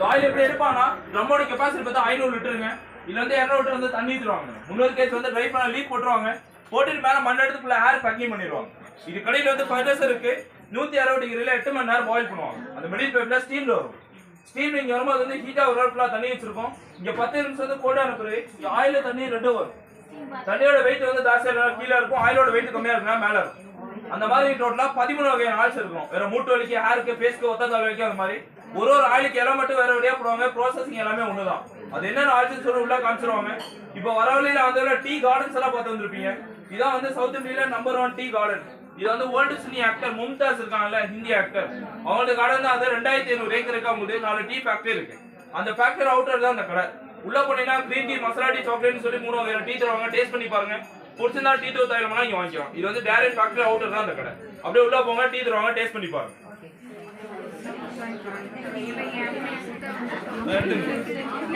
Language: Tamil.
ஆயில் எப்படி எடுப்பாங்கன்னா ட்ரம்மோட கெப்பாசிட்டி பார்த்தா 500 லிட்டருங்க. இதுல வந்து 200 லிட்டர் வந்து தண்ணி ஊத்துவாங்க. 300 கேஸ் வந்து ட்ரை பண்ண லீக் போட்டுருவாங்க. போட்டுட்டு மேல மண் எடுத்துக்குள்ள ஏர் பேக்கிங் பண்ணிடுவாங்க. இது கடையில வந்து ஃபர்னஸ் இருக்கு. 160 டிகிரில 8 மணி நேரம் பாயில் பண்ணுவாங்க. அந்த மிடில் பைப்ல ஸ்டீம்ல வரும். ஸ்டீம் இங்க வரும்போது வந்து ஹீட்டா ஒரு ஃபுல்லா தண்ணி வச்சிருக்கோம். இங்க 10 நிமிஷம் வந்து கோல்டா இருக்குது. ஆயில தண்ணி ரெண்டும் வரும். தண்ணியோட வெயிட் வந்து ஜாஸ்தியா கீழே இருக்கும், ஆயிலோட வெயிட் கம்மியா இருக்குன்னா மேல இருக்கும். அந்த மாதிரி டோட்டலா 13 வகையான ஆயில்ஸ் இருக்கும். வேற மூட்டு வலிக்கு, ஹேருக்கு, ஃபேஸ்க்கு, ஒத்த தலை வலிக்கு அந்த மாதிரி ஒரு ஆயிலுக்கு எல்லாம் மட்டும் வேற வழியா போடுவாங்க. ப்ராசஸிங் எல்லாமே ஒண்ணுதான். அது என்னென்ன ஆயில்ஸ் சொல்லி உள்ள காமிச்சிருவாங்க. இப்போ வர வழியில வந்து டீ கார்டன்ஸ் எல்லாம் பார்த்து வந்திருப்பீங்க. இதான் வந்து சவுத் இந்தியால நம்பர் 1 டீ கார்டன். இது வந்து வேர்ல்டு சினி ஆக்டர் மும்தாஸ் இருக்காங்கல்ல, ஹிந்தி ஆக்டர், அவங்களோட கார்டன் தான். அது 2500 ஏக்கர் இருக்கா. 4 டீ ஃபேக்டரி இருக்கு. அந்த ஃபேக்டரி அவுட்டர் தான் அந்த கடை. உள்ள போனீங்கன்னா கிரீன் டீ, மசாலா டீ, சாக்லேட்னு சொல்லி 3 வகையான டீ தருவாங்க. டேஸ்ட் பண்ணி பாருங்க. பிடிச்சிருந்தா டீ தூள் தைலமெல்லாம் இங்க வாங்கிக்கலாம். இது வந்து டைரக்ட் ஃபேக்டரி அவுட்டர் தான் அந்த கடை. அப்படியே உள்ள போங்க, டீ தருவாங்க, டேஸ்ட் பண்ணி பாருங்க.